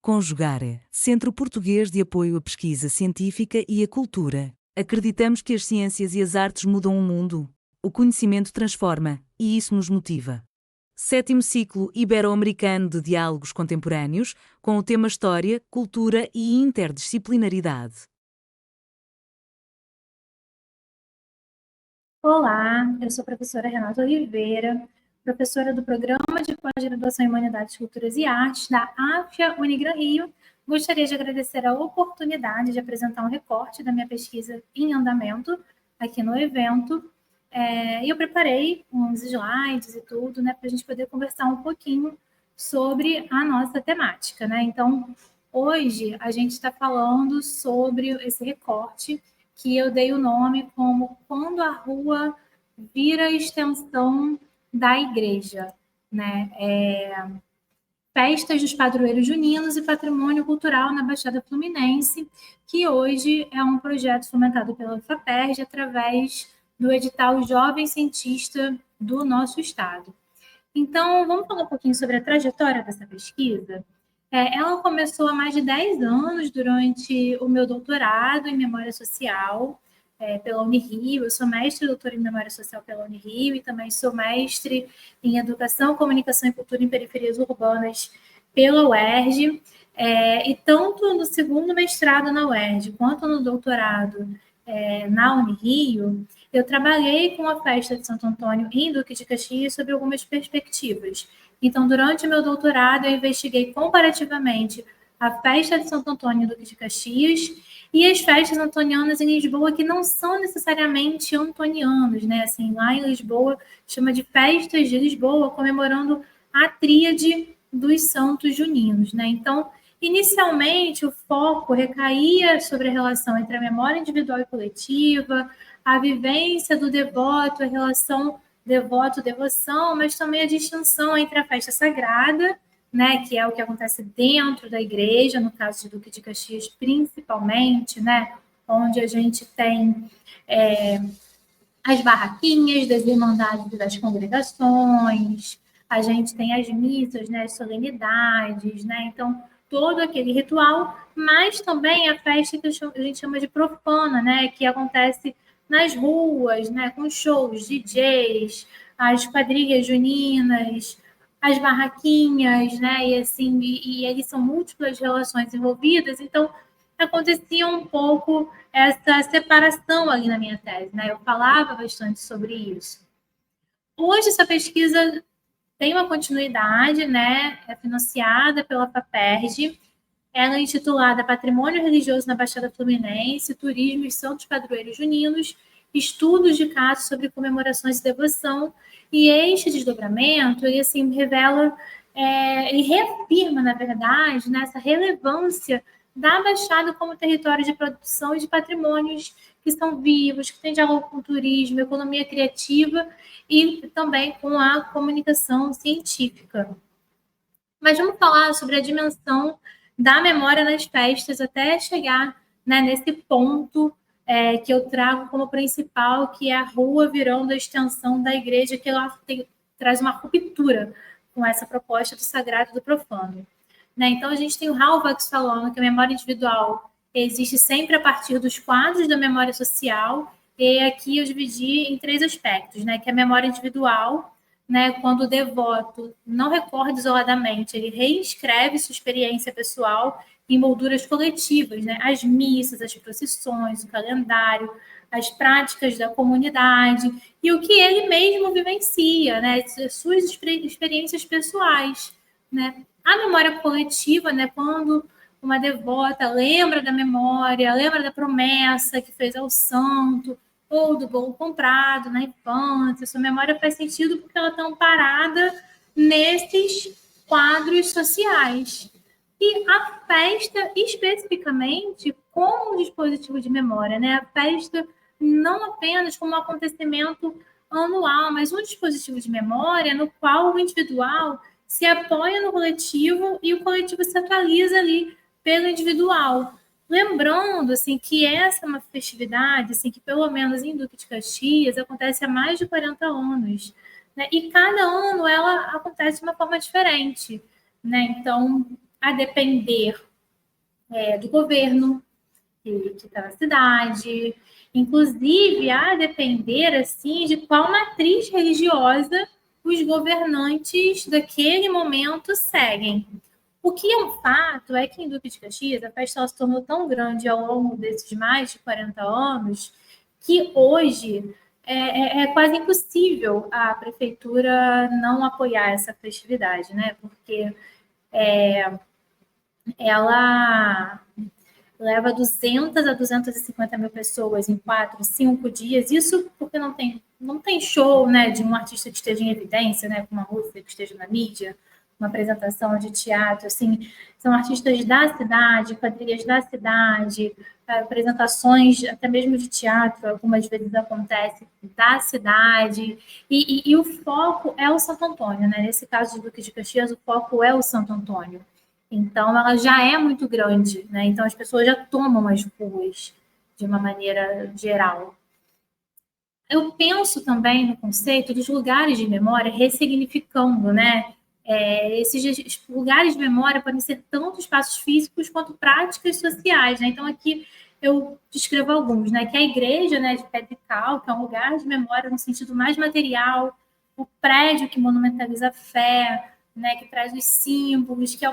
Conjugare, Centro Português de Apoio à Pesquisa Científica e à Cultura. Acreditamos que as ciências e as artes mudam o mundo. O conhecimento transforma, e isso nos motiva. Sétimo ciclo ibero-americano de diálogos contemporâneos, com o tema História, Cultura e Interdisciplinaridade. Olá, eu sou a professora Renata Oliveira, professora do Programa de Pós-Graduação em Humanidades, Culturas e Artes da AFIA Unigran Rio. Gostaria de agradecer a oportunidade de apresentar um recorte da minha pesquisa em andamento aqui no evento. Eu preparei uns slides e tudo, né, para a gente poder conversar um pouquinho sobre a nossa temática, né? Então, hoje a gente está falando sobre esse recorte que eu dei o nome como Quando a Rua Vira Extensão da Igreja, né? Festas dos Padroeiros Juninos e Patrimônio Cultural na Baixada Fluminense, que hoje é um projeto fomentado pela FAPERJ através do edital Jovem Cientista do nosso estado. Então, vamos falar um pouquinho sobre a trajetória dessa pesquisa? Ela começou há mais de 10 anos, durante o meu doutorado em Memória Social, pela Unirio. Eu sou mestre e doutora em Memória Social pela Unirio e também sou mestre em Educação, Comunicação e Cultura em Periferias Urbanas pela UERJ. E tanto no segundo mestrado na UERJ quanto no doutorado na Unirio, eu trabalhei com a festa de Santo Antônio em Duque de Caxias sob algumas perspectivas. Então, durante o meu doutorado, eu investiguei comparativamente a festa de Santo Antônio em Duque de Caxias e as festas antonianas em Lisboa, que não são necessariamente antonianas, né? Assim, lá em Lisboa, chama de Festas de Lisboa, comemorando a tríade dos santos juninos, né? Então, inicialmente, o foco recaía sobre a relação entre a memória individual e coletiva, a vivência do devoto, a relação devoto-devoção, mas também a distinção entre a festa sagrada, né, que é o que acontece dentro da igreja, no caso de Duque de Caxias principalmente, né, onde a gente tem as barraquinhas das irmandades e das congregações, a gente tem as missas, né, as solenidades, né, então todo aquele ritual, mas também a festa que a gente chama de profana, né, que acontece nas ruas, né, com shows, DJs, as quadrilhas juninas, as barraquinhas, né, e assim, e ali são múltiplas relações envolvidas, então acontecia um pouco essa separação ali na minha tese, né? Eu falava bastante sobre isso. Hoje essa pesquisa tem uma continuidade, né? É financiada pela FAPERJ. Ela é intitulada Patrimônio Religioso na Baixada Fluminense, Turismo e Santos Padroeiros Juninos, Estudos de casos sobre comemorações de devoção. E este desdobramento, ele assim, revela, ele reafirma, na verdade, né, essa relevância da Baixada como território de produção e de patrimônios que são vivos, que têm diálogo com o turismo, economia criativa e também com a comunicação científica. Mas vamos falar sobre a dimensão da memória nas festas até chegar, né, nesse ponto que eu trago como principal, que é a rua virando a extensão da igreja, que ela traz uma ruptura com essa proposta do sagrado e do profano. Né? Então, a gente tem o Halvax falando que a memória individual existe sempre a partir dos quadros da memória social, e aqui eu dividi em 3 aspectos, né? Que é a memória individual, né, quando o devoto não recorda isoladamente, ele reescreve sua experiência pessoal em molduras coletivas, né, as missas, as procissões, o calendário, as práticas da comunidade e o que ele mesmo vivencia, né, suas experiências pessoais, né. A memória coletiva, né, quando uma devota lembra da memória, lembra da promessa que fez ao santo, ou do bolo comprado na infância. Sua memória faz sentido porque ela está amparada nesses quadros sociais. E a festa, especificamente, como um dispositivo de memória, né? A festa não apenas como um acontecimento anual, mas um dispositivo de memória no qual o individual se apoia no coletivo e o coletivo se atualiza ali pelo individual. Lembrando, assim, que essa é uma festividade, assim, que pelo menos em Duque de Caxias acontece há mais de 40 anos, né? E cada ano ela acontece de uma forma diferente, né? Então, a depender do governo que está na cidade, inclusive a depender assim de qual matriz religiosa os governantes daquele momento seguem. O que é um fato é que em Duque de Caxias a festa se tornou tão grande ao longo desses mais de 40 anos que hoje é quase impossível a prefeitura não apoiar essa festividade, né? Porque ela leva 200 a 250 mil pessoas em 4, 5 dias. Isso porque não tem show, né, de um artista que esteja em evidência, né, com uma música que esteja na mídia, uma apresentação de teatro, assim, são artistas da cidade, quadrilhas da cidade, apresentações até mesmo de teatro, algumas vezes acontece da cidade, e o foco é o Santo Antônio, né? Nesse caso do Duque de Caxias, o foco é o Santo Antônio. Então, ela já é muito grande, né? Então, as pessoas já tomam as ruas de uma maneira geral. Eu penso também no conceito dos lugares de memória ressignificando, né? Esses lugares de memória podem ser tanto espaços físicos quanto práticas sociais, né? Então, aqui eu descrevo alguns, né? Que é a igreja, né, de pedra e cal, que é um lugar de memória no sentido mais material, o prédio que monumentaliza a fé, né, que traz os símbolos, que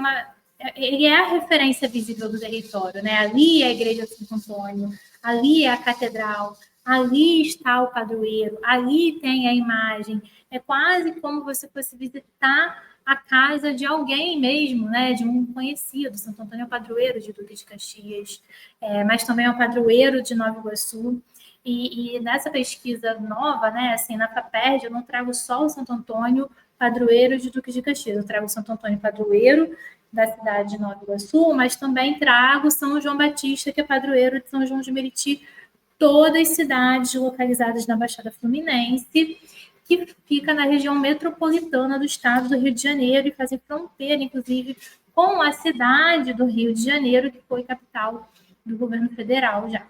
ele é a referência visível do território, né? Ali é a igreja de Santo Antônio, ali é a catedral, ali está o padroeiro, ali tem a imagem. É quase como você fosse visitar a casa de alguém mesmo, né? De um conhecido. Santo Antônio é o padroeiro de Duque de Caxias, mas também é o padroeiro de Nova Iguaçu. E nessa pesquisa nova, né, assim, na FAPERJ, eu não trago só o Santo Antônio padroeiro de Duque de Caxias, eu trago o Santo Antônio padroeiro da cidade de Nova Iguaçu, mas também trago São João Batista, que é padroeiro de São João de Meriti, todas as cidades localizadas na Baixada Fluminense, que fica na região metropolitana do estado do Rio de Janeiro e fazem fronteira, inclusive, com a cidade do Rio de Janeiro, que foi capital do governo federal já.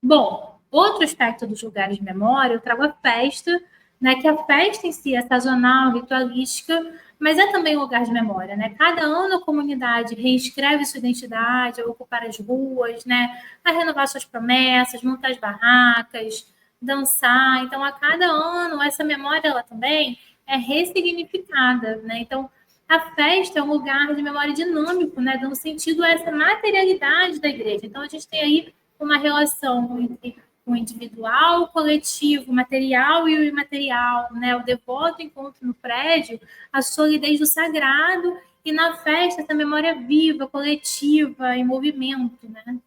Bom, outro aspecto dos lugares de memória, eu trago a festa, né, que a festa em si é sazonal, ritualística, mas é também um lugar de memória, né? Cada ano a comunidade reescreve sua identidade, a ocupar as ruas, né? A renovar suas promessas, montar as barracas, dançar. Então, a cada ano, essa memória, ela também é ressignificada, né? Então, a festa é um lugar de memória dinâmico, né? Dando sentido a essa materialidade da igreja. Então, a gente tem aí uma relação entre o individual, o coletivo, o material e o imaterial, né? O devoto encontra no prédio a solidez do sagrado e na festa essa memória viva, coletiva, em movimento, né?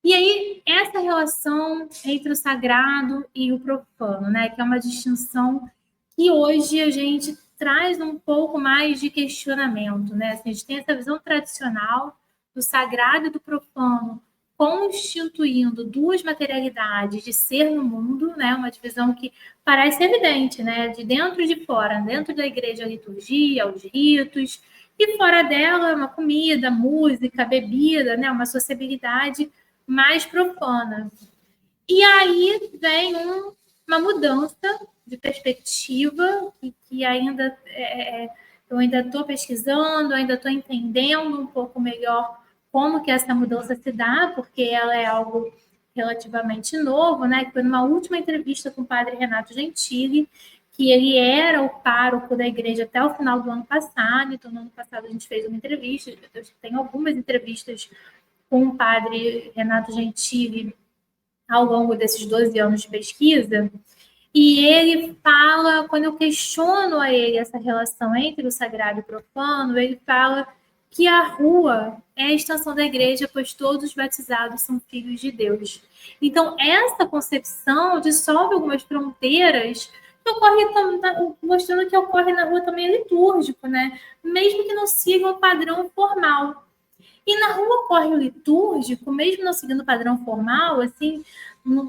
E aí, essa relação entre o sagrado e o profano, né? Que é uma distinção que hoje a gente traz um pouco mais de questionamento, né? Assim, a gente tem essa visão tradicional do sagrado e do profano constituindo duas materialidades de ser no mundo, né? Uma divisão que parece evidente, né? De dentro e de fora, dentro da igreja a liturgia, os ritos, e fora dela uma comida, música, bebida, né? Uma sociabilidade mais profana. E aí vem uma mudança de perspectiva que ainda eu ainda estou pesquisando, ainda estou entendendo um pouco melhor como que essa mudança se dá, porque ela é algo relativamente novo, né? Que foi numa última entrevista com o padre Renato Gentili, que ele era o pároco da igreja até o final do ano passado. Então, no ano passado a gente fez uma entrevista, eu tenho algumas entrevistas com o padre Renato Gentili ao longo desses 12 anos de pesquisa, e ele fala, quando eu questiono a ele essa relação entre o sagrado e o profano, ele fala que a rua é a extensão da igreja, pois todos os batizados são filhos de Deus. Então, essa concepção dissolve algumas fronteiras que ocorre, mostrando que ocorre na rua também é litúrgico, né? Mesmo que não siga um padrão formal. E na rua ocorre o litúrgico, mesmo não seguindo o padrão formal, assim,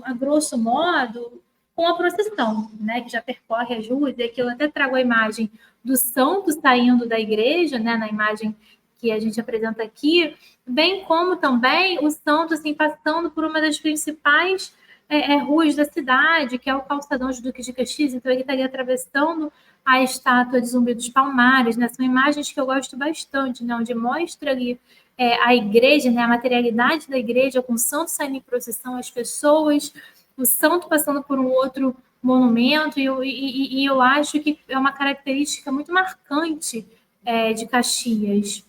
a grosso modo, com a procissão, né, que já percorre as ruas, e aqui eu até trago a imagem do santo saindo da igreja, né, na imagem que a gente apresenta aqui, bem como também o santo assim, passando por uma das principais ruas da cidade, que é o calçadão de Duque de Caxias, então ele estaria atravessando a estátua de Zumbi dos Palmares, né? São imagens que eu gosto bastante, né? Onde mostra ali a igreja, né? A materialidade da igreja, com o santo saindo em procissão, as pessoas, o santo passando por um outro monumento, e eu acho que é uma característica muito marcante de Caxias.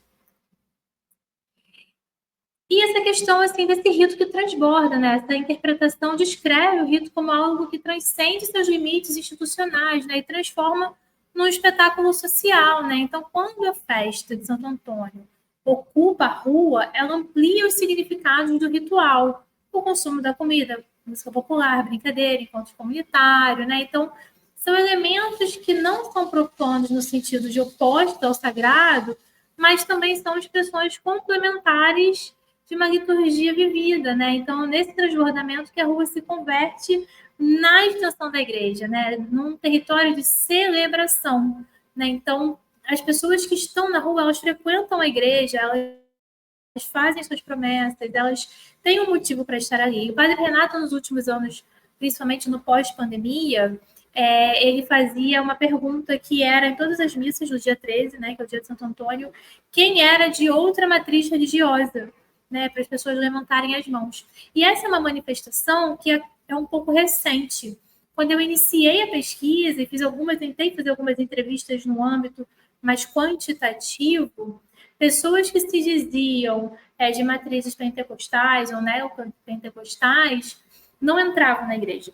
E essa questão assim desse rito que transborda, né? Essa interpretação descreve o rito como algo que transcende seus limites institucionais, né? E transforma num espetáculo social, né? Então, quando a festa de Santo Antônio ocupa a rua, ela amplia os significados do ritual, o consumo da comida, música popular, brincadeira, encontro comunitário, né? Então, são elementos que não são profanos no sentido de oposto ao sagrado, mas também são expressões complementares de uma liturgia vivida, né? Então, nesse transbordamento que a rua se converte na extensão da igreja, né? Num território de celebração, né? Então, as pessoas que estão na rua, elas frequentam a igreja, elas fazem suas promessas, elas têm um motivo para estar ali. E o Padre Renato, nos últimos anos, principalmente no pós-pandemia, ele fazia uma pergunta que era em todas as missas do dia 13, né, que é o dia de Santo Antônio, quem era de outra matriz religiosa, né, para as pessoas levantarem as mãos. E essa é uma manifestação que é um pouco recente. Quando eu iniciei a pesquisa e tentei fazer algumas entrevistas no âmbito mais quantitativo, pessoas que se diziam de matrizes pentecostais ou neopentecostais não entravam na igreja.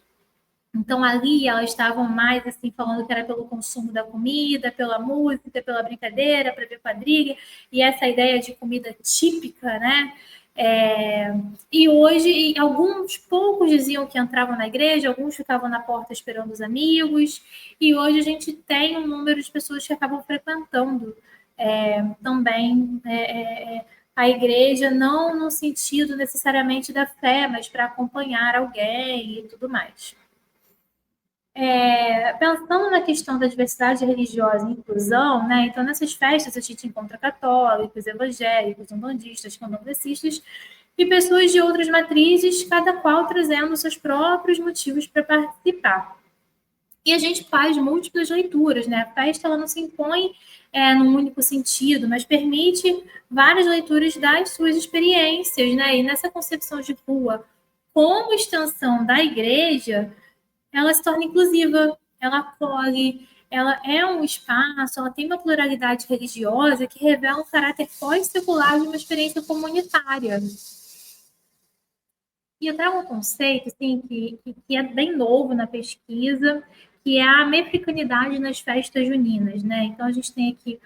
Então, ali elas estavam mais assim, falando que era pelo consumo da comida, pela música, pela brincadeira, para ver quadrilha, e essa ideia de comida típica, né? E hoje, alguns poucos diziam que entravam na igreja, alguns ficavam na porta esperando os amigos, e hoje a gente tem um número de pessoas que acabam frequentando também a igreja, não no sentido necessariamente da fé, mas para acompanhar alguém e tudo mais. Pensando na questão da diversidade religiosa e inclusão, né? Então, nessas festas a gente encontra católicos, evangélicos, umbandistas, candomblecistas e pessoas de outras matrizes, cada qual trazendo seus próprios motivos para participar. E a gente faz múltiplas leituras, né? A festa ela não se impõe num único sentido, mas permite várias leituras das suas experiências, né? E nessa concepção de rua como extensão da igreja, ela se torna inclusiva, ela acolhe, ela é um espaço, ela tem uma pluralidade religiosa que revela um caráter pós-secular de uma experiência comunitária. E eu trago um conceito assim, que é bem novo na pesquisa, que é a americanidade nas festas juninas, né? Então, a gente tem aqui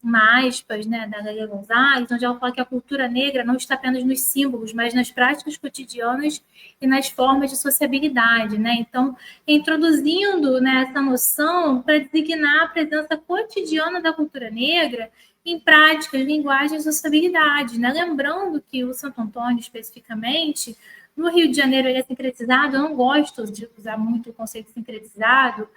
uma aspas, né, da Lélia Gonzalez, onde ela fala que a cultura negra não está apenas nos símbolos, mas nas práticas cotidianas e nas formas de sociabilidade, né? Então, introduzindo, né, essa noção para designar a presença cotidiana da cultura negra em práticas, linguagens e sociabilidade, né? Lembrando que o Santo Antônio, especificamente, no Rio de Janeiro ele é sincretizado, eu não gosto de usar muito o conceito sincretizado,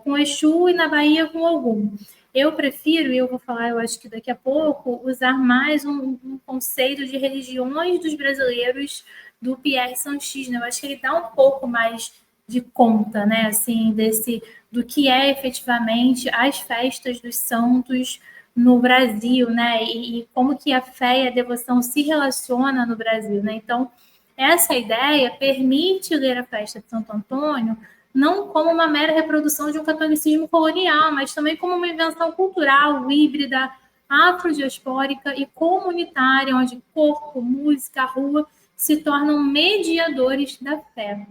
com Exu e na Bahia com Ogum. Eu prefiro, e eu vou falar, eu acho que daqui a pouco, usar mais um conceito de religiões dos brasileiros do Pierre Sanches, né? Eu acho que ele dá um pouco mais de conta, né? Assim, do que é efetivamente as festas dos santos no Brasil, né? E como que a fé e a devoção se relacionam no Brasil, né? Então, essa ideia permite ler a festa de Santo Antônio não como uma mera reprodução de um catolicismo colonial, mas também como uma invenção cultural, híbrida, afrodiaspórica e comunitária, onde corpo, música, rua se tornam mediadores da fé.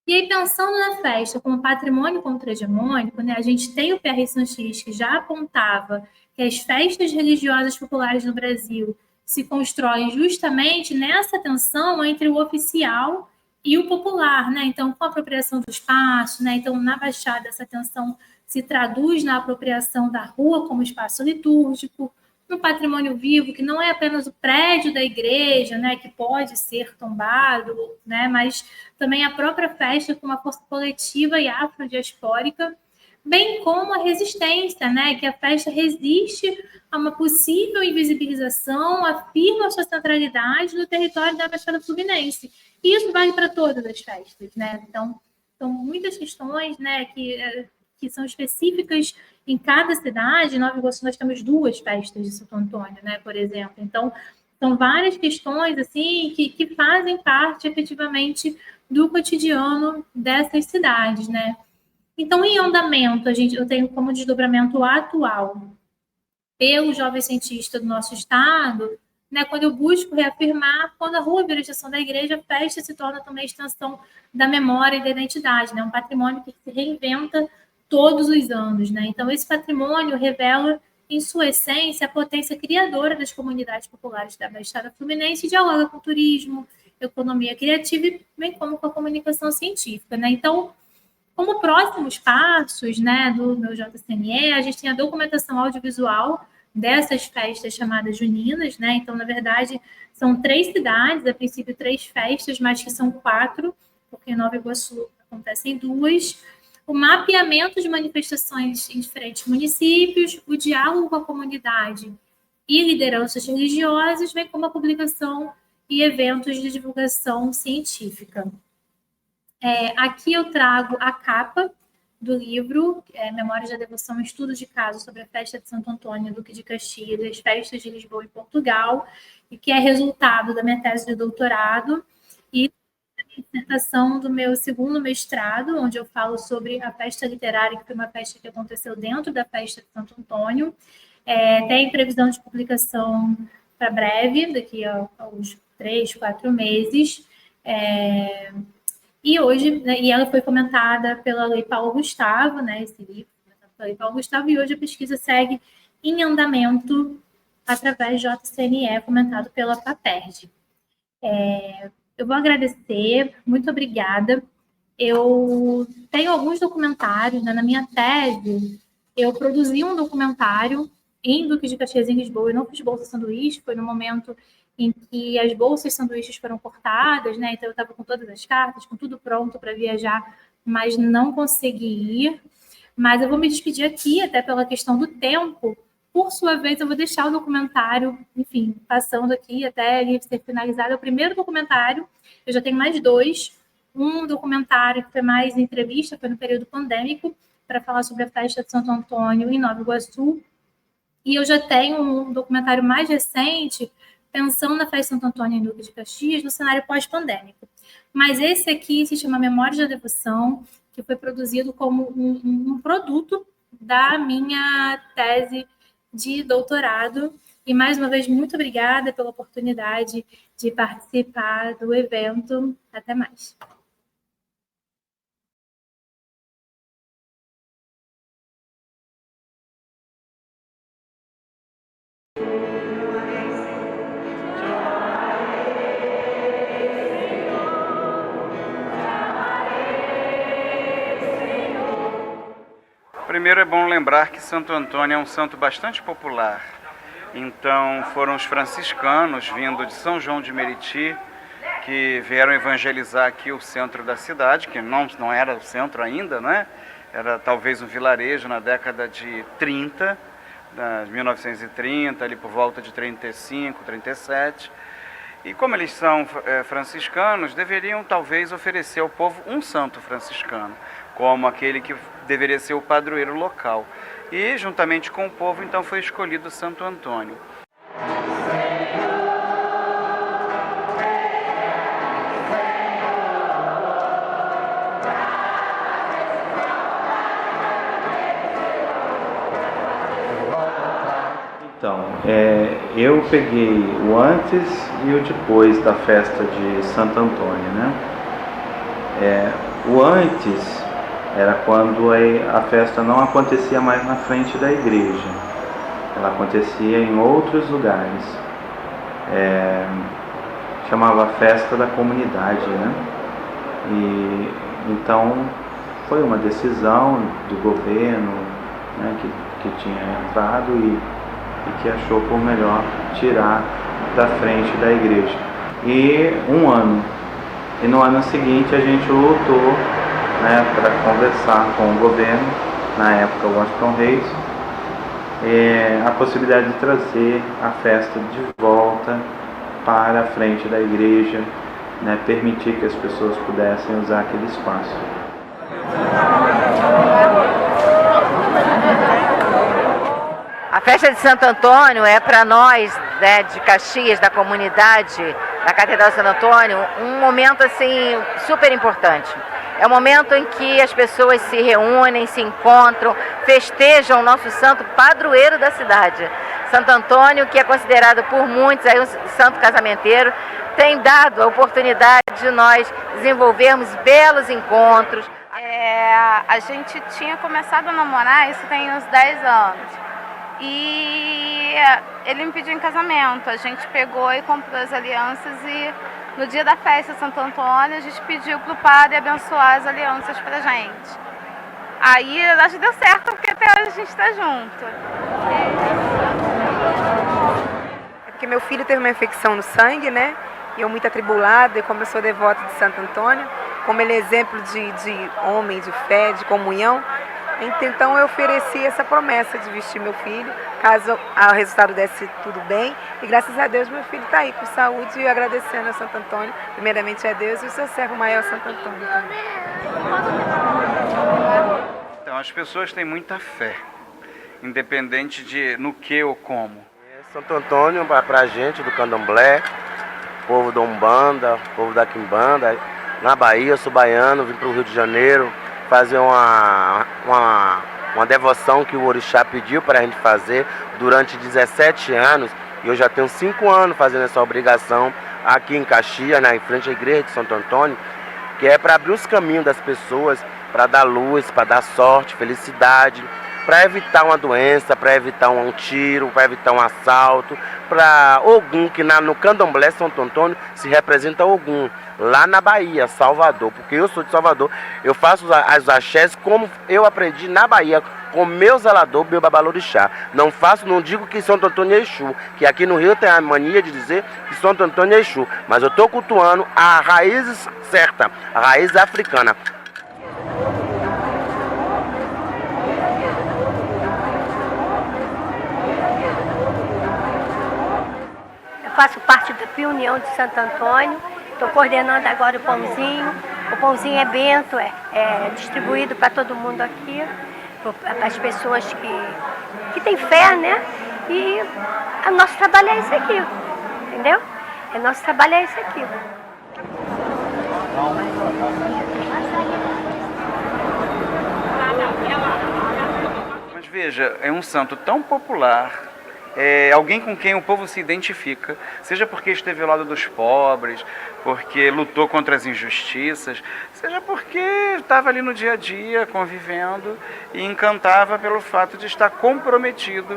E aí, pensando na festa como patrimônio contra-hegemônico, né, a gente tem o Pierre Sanches, que já apontava que as festas religiosas populares no Brasil se constroem justamente nessa tensão entre o oficial e o popular, né? Então, com a apropriação do espaço, né? Então, na Baixada, essa tensão se traduz na apropriação da rua como espaço litúrgico, no patrimônio vivo, que não é apenas o prédio da igreja, né, que pode ser tombado, né, mas também a própria festa com uma força coletiva e afrodiaspórica, bem como a resistência, né, que a festa resiste a uma possível invisibilização, afirma a sua centralidade no território da Baixada Fluminense. E isso vale para todas as festas, né? Então, São muitas questões, né, que são específicas em cada cidade. Em Nova Iguaçu nós temos 2 festas de Santo Antônio, né, por exemplo. Então, são várias questões assim que fazem parte efetivamente do cotidiano dessas cidades, né? Então, em andamento, eu tenho como desdobramento atual pelo jovem cientista do nosso estado, né, quando eu busco reafirmar, quando a rua vira estação da igreja, a festa se torna também extensão da memória e da identidade, né, um patrimônio que se reinventa todos os anos, né? Então, esse patrimônio revela, em sua essência, a potência criadora das comunidades populares da Baixada Fluminense e dialoga com turismo, economia criativa, bem como com a comunicação científica, né? Então, como próximos passos, né, do meu JCNE, a gente tem a documentação audiovisual dessas festas chamadas juninas, né? Então, na verdade, são 3 cidades, a princípio 3 festas, mas que são 4, porque em Nova Iguaçu acontecem 2. O mapeamento de manifestações em diferentes municípios, o diálogo com a comunidade e lideranças religiosas, bem como a publicação e eventos de divulgação científica. Aqui eu trago a capa do livro, Memórias da Devoção, Estudos de Caso sobre a Festa de Santo Antônio, Duque de Caxias, as Festas de Lisboa e Portugal, e que é resultado da minha tese de doutorado e da dissertação do meu 2º mestrado, onde eu falo sobre a festa literária, que foi uma festa que aconteceu dentro da festa de Santo Antônio. Tem previsão de publicação para breve, daqui a uns 3, 4 meses. E hoje, né, e ela foi comentada pela Lei Paulo Gustavo, né, esse livro, pela Lei Paulo Gustavo, e hoje a pesquisa segue em andamento através do JCNE, comentado pela FAPERJ. Eu vou agradecer, muito obrigada. Eu tenho alguns documentários, né, na minha tese, eu produzi um documentário em Duque de Caxias, em Lisboa. Eu não fiz bolsa sanduíche, foi no momento em que as bolsas sanduíches foram cortadas, né? Então eu estava com todas as cartas, com tudo pronto para viajar, mas não consegui ir. Mas eu vou me despedir aqui, até pela questão do tempo. Por sua vez, eu vou deixar o documentário, enfim, passando aqui até ele ser finalizado. É o primeiro documentário, eu já tenho mais 2. Um documentário que foi mais entrevista, foi no período pandêmico, para falar sobre a festa de Santo Antônio em Nova Iguaçu. E eu já tenho um documentário mais recente, pensando na festa de Santo Antônio em Duque de Caxias, no cenário pós-pandêmico. Mas esse aqui se chama Memórias da Devoção, que foi produzido como um produto da minha tese de doutorado. E, mais uma vez, muito obrigada pela oportunidade de participar do evento. Até mais. Primeiro é bom lembrar que Santo Antônio é um santo bastante popular. Então foram os franciscanos vindo de São João de Meriti que vieram evangelizar aqui o centro da cidade, que não era o centro ainda, né? Era talvez um vilarejo na década de 30, 1930, ali por volta de 35, 37. E como eles são franciscanos, deveriam talvez oferecer ao povo um santo franciscano, como aquele que deveria ser o padroeiro local. E, juntamente com o povo, então foi escolhido Santo Antônio. Então, eu peguei o antes e o depois da festa de Santo Antônio, né? O antes era quando a festa não acontecia mais na frente da igreja, ela acontecia em outros lugares. Chamava Festa da Comunidade, né? E então foi uma decisão do governo, né, que tinha entrado e que achou por melhor tirar da frente da igreja. E um ano. E no ano seguinte a gente lutou, né, para conversar com o governo, na época o Washington Reis, a possibilidade de trazer a festa de volta para a frente da igreja, né, permitir que as pessoas pudessem usar aquele espaço. A festa de Santo Antônio é para nós, né, de Caxias, da comunidade da Catedral de Santo Antônio, um momento assim super importante. É o momento em que as pessoas se reúnem, se encontram, festejam o nosso santo padroeiro da cidade. Santo Antônio, que é considerado por muitos aí um santo casamenteiro, tem dado a oportunidade de nós desenvolvermos belos encontros. A gente tinha começado a namorar, isso tem uns 10 anos. E ele me pediu em casamento. A gente pegou e comprou as alianças e no dia da festa de Santo Antônio a gente pediu para o padre abençoar as alianças pra gente. Aí acho que deu certo, porque até hoje a gente está junto. É porque meu filho teve uma infecção no sangue, né? E eu muito atribulada, e como eu sou devota de Santo Antônio, como ele é exemplo de homem, de fé, de comunhão, então eu ofereci essa promessa de vestir meu filho, caso o resultado desse tudo bem. E graças a Deus meu filho está aí com saúde, e agradecendo a Santo Antônio, primeiramente a Deus e o seu servo maior Santo Antônio também. Então, as pessoas têm muita fé, independente de no que ou como. Santo Antônio, para a gente do Candomblé, povo da Umbanda, povo da Quimbanda, na Bahia, eu sou baiano, vim para o Rio de Janeiro fazer uma devoção que o Orixá pediu para a gente fazer durante 17 anos, e eu já tenho 5 anos fazendo essa obrigação aqui em Caxias, né, em frente à igreja de Santo Antônio, que é para abrir os caminhos das pessoas, para dar luz, para dar sorte, felicidade, para evitar uma doença, para evitar um tiro, para evitar um assalto, para Ogum, que no Candomblé Santo Antônio se representa Ogum, lá na Bahia, Salvador, porque eu sou de Salvador, eu faço as axés como eu aprendi na Bahia, com meu zelador, meu babalorixá. Não digo que Santo Antônio é Exu, que aqui no Rio tem a mania de dizer que Santo Antônio é Exu, mas eu estou cultuando a raiz certa, a raiz africana. Faço parte da União de Santo Antônio, estou coordenando agora o pãozinho. O pãozinho é bento, é distribuído para todo mundo aqui, para as pessoas que têm fé, né? E o nosso trabalho é esse aqui, entendeu? Nosso trabalho é esse aqui. Mas veja, é um santo tão popular, é alguém com quem o povo se identifica, seja porque esteve ao lado dos pobres, porque lutou contra as injustiças, seja porque estava ali no dia a dia convivendo e encantava pelo fato de estar comprometido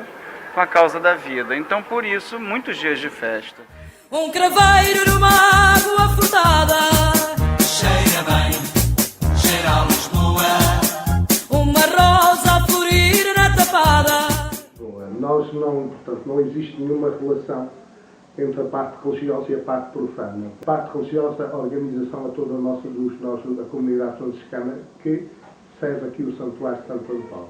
com a causa da vida. Então, por isso, muitos dias de festa. Um craveiro numa água furtada, cheira bem, cheira a Lisboa. Uma rosa a florir na tapada. Portanto, não existe nenhuma relação entre a parte religiosa e a parte profana. A parte religiosa, a organização a toda a comunidade franciscana que serve aqui o Santuário de Santo Antônio.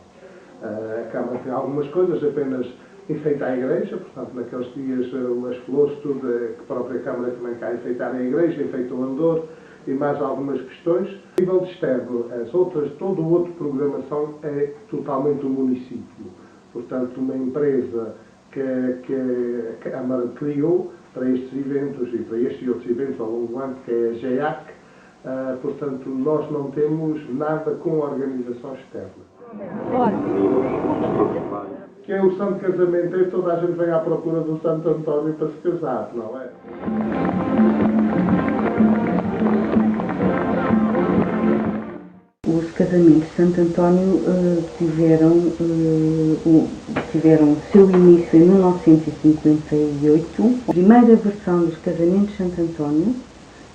A Câmara tem algumas coisas, apenas enfeita a igreja, portanto, naqueles dias as flores, tudo, que a própria Câmara também quer enfeitar a igreja, enfeita o andor e mais algumas questões. A nível de externo, toda a outra programação é totalmente do município. Portanto, uma empresa que a Câmara criou para estes eventos e para estes e outros eventos ao longo do ano, que é a GEAC, portanto, nós não temos nada com a organização externa. Que é o santo casamenteiro, toda a gente vem à procura do Santo Antônio para se casar, não é? Os casamentos de Santo Antônio tiveram seu início em 1958. A primeira versão dos casamentos de Santo Antônio,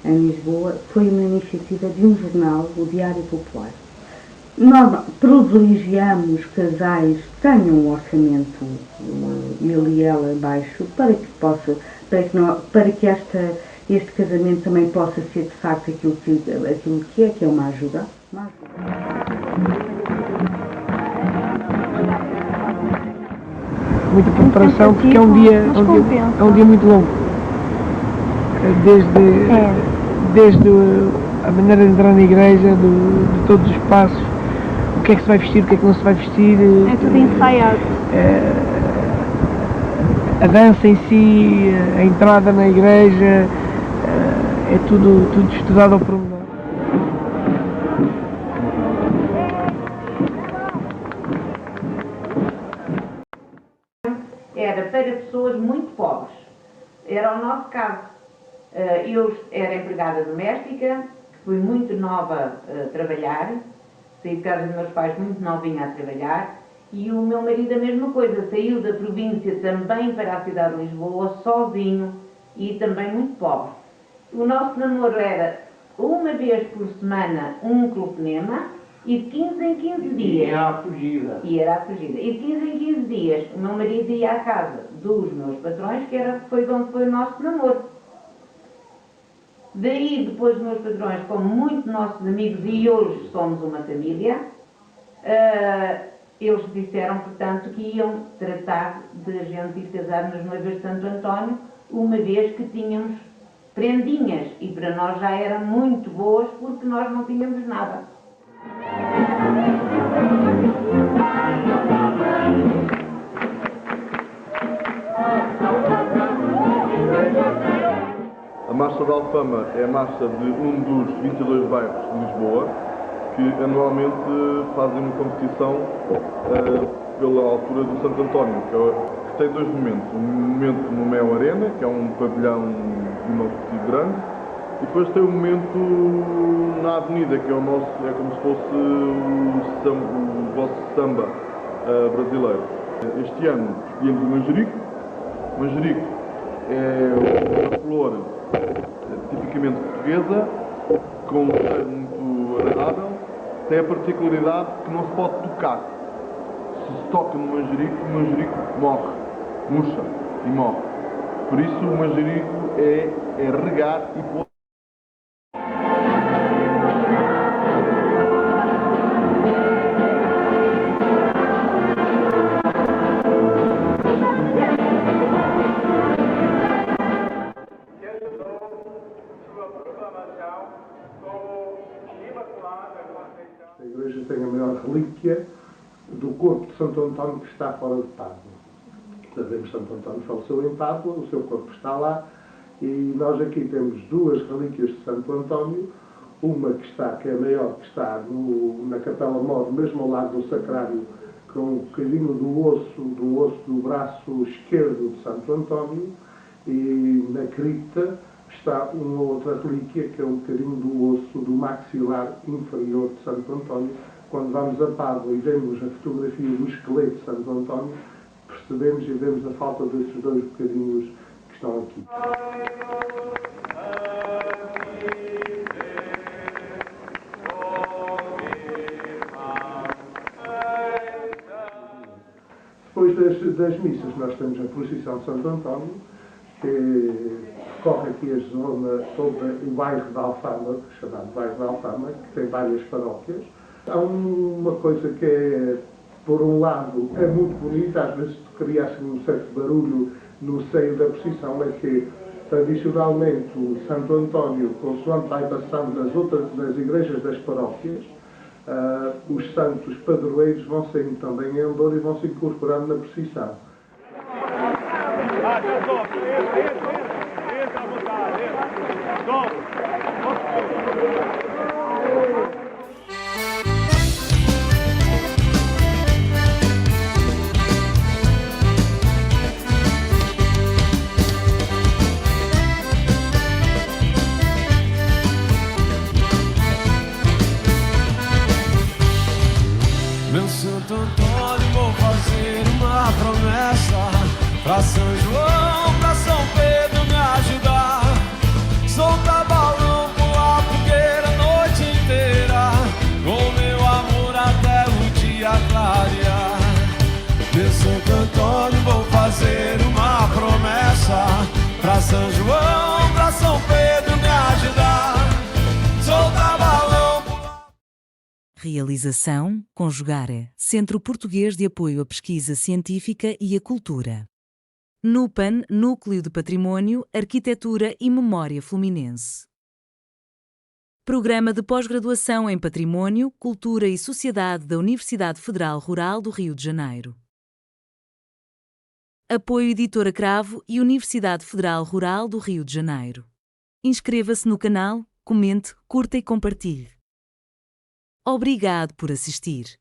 em Lisboa, foi uma iniciativa de um jornal, o Diário Popular. Nós privilegiamos casais que tenham um orçamento, ele e ela, baixo, para que este casamento também possa ser de facto aquilo que é uma ajuda. Muita preparação, porque é um dia muito longo. Desde a maneira de entrar na igreja, de todos os passos, o que é que se vai vestir, o que é que não se vai vestir. É tudo ensaiado. A dança em si, a entrada na igreja, é tudo estudado ao pormenor. Era para pessoas muito pobres. Era o nosso caso. Eu era empregada doméstica, fui muito nova a trabalhar, saí de casa dos meus pais muito novinha a trabalhar, e o meu marido a mesma coisa, saiu da província também para a cidade de Lisboa, sozinho e também muito pobre. O nosso namoro era uma vez por semana um telefonema e de 15 em 15 dias. E era a fugida. E era a fugida. E de 15 em 15 dias o meu marido ia à casa dos meus patrões, foi onde foi o nosso namoro. Daí, depois, os meus patrões, como muito nossos amigos, e hoje somos uma família, eles disseram, portanto, que iam tratar de a gente ir casar nas noivas de Santo António, uma vez que tínhamos prendinhas, e para nós já eram muito boas, porque nós não tínhamos nada. A Marcha da Alfama é a marcha de um dos 22 bairros de Lisboa, que anualmente fazem uma competição pela altura do Santo António, que tem dois momentos. Um momento no Mel Arena, que é um pavilhão desportivo grande, e depois tem um momento na Avenida, que é como se fosse o vosso samba brasileiro. Este ano escolhemos o manjerico. O manjerico é uma flor tipicamente portuguesa, com um cheiro muito agradável, tem a particularidade que não se pode tocar. Se toca no manjerico, o manjerico morre, murcha e morre. Por isso o manjerico é regar e pôr. A igreja tem a maior relíquia do corpo de Santo António que está fora de Pádua. Sabemos que Santo António faleceu em Pádua, o seu corpo está lá, e nós aqui temos duas relíquias de Santo António, uma que é a maior, que está na Capela Mor, mesmo ao lado do Sacrário, com um bocadinho do osso do braço esquerdo de Santo António, e na cripta está uma outra relíquia, que é um bocadinho do osso do maxilar inferior de Santo António. Quando vamos a Pádua e vemos a fotografia do esqueleto de Santo António, percebemos e vemos a falta desses dois bocadinhos que estão aqui. Depois das missas, nós temos a procissão de Santo António, que corre aqui a zona, todo o bairro da Alfama, chamado bairro da Alfama, que tem várias paróquias. Há uma coisa que é, por um lado, é muito bonita, às vezes cria assim um certo barulho no seio da procissão, é que tradicionalmente o Santo António, consoante vai passando nas igrejas das paróquias, os santos padroeiros vão saindo também em Andor e vão se incorporando na procissão. Meu Santo Antônio, vou fazer uma promessa pra São João, pra São Pedro me ajudar. Soltar balão, pular fogueira a noite inteira, com meu amor até o dia clarear. Meu Santo Antônio, vou fazer uma promessa pra São João, pra São Pedro me ajudar. Soltar balão. Realização, Conjugare, Centro Português de Apoio à Pesquisa Científica e à Cultura. NUPAN, Núcleo de Património, Arquitetura e Memória Fluminense. Programa de Pós-Graduação em Patrimônio, Cultura e Sociedade da Universidade Federal Rural do Rio de Janeiro. Apoio Editora Cravo e Universidade Federal Rural do Rio de Janeiro. Inscreva-se no canal, comente, curta e compartilhe. Obrigado por assistir.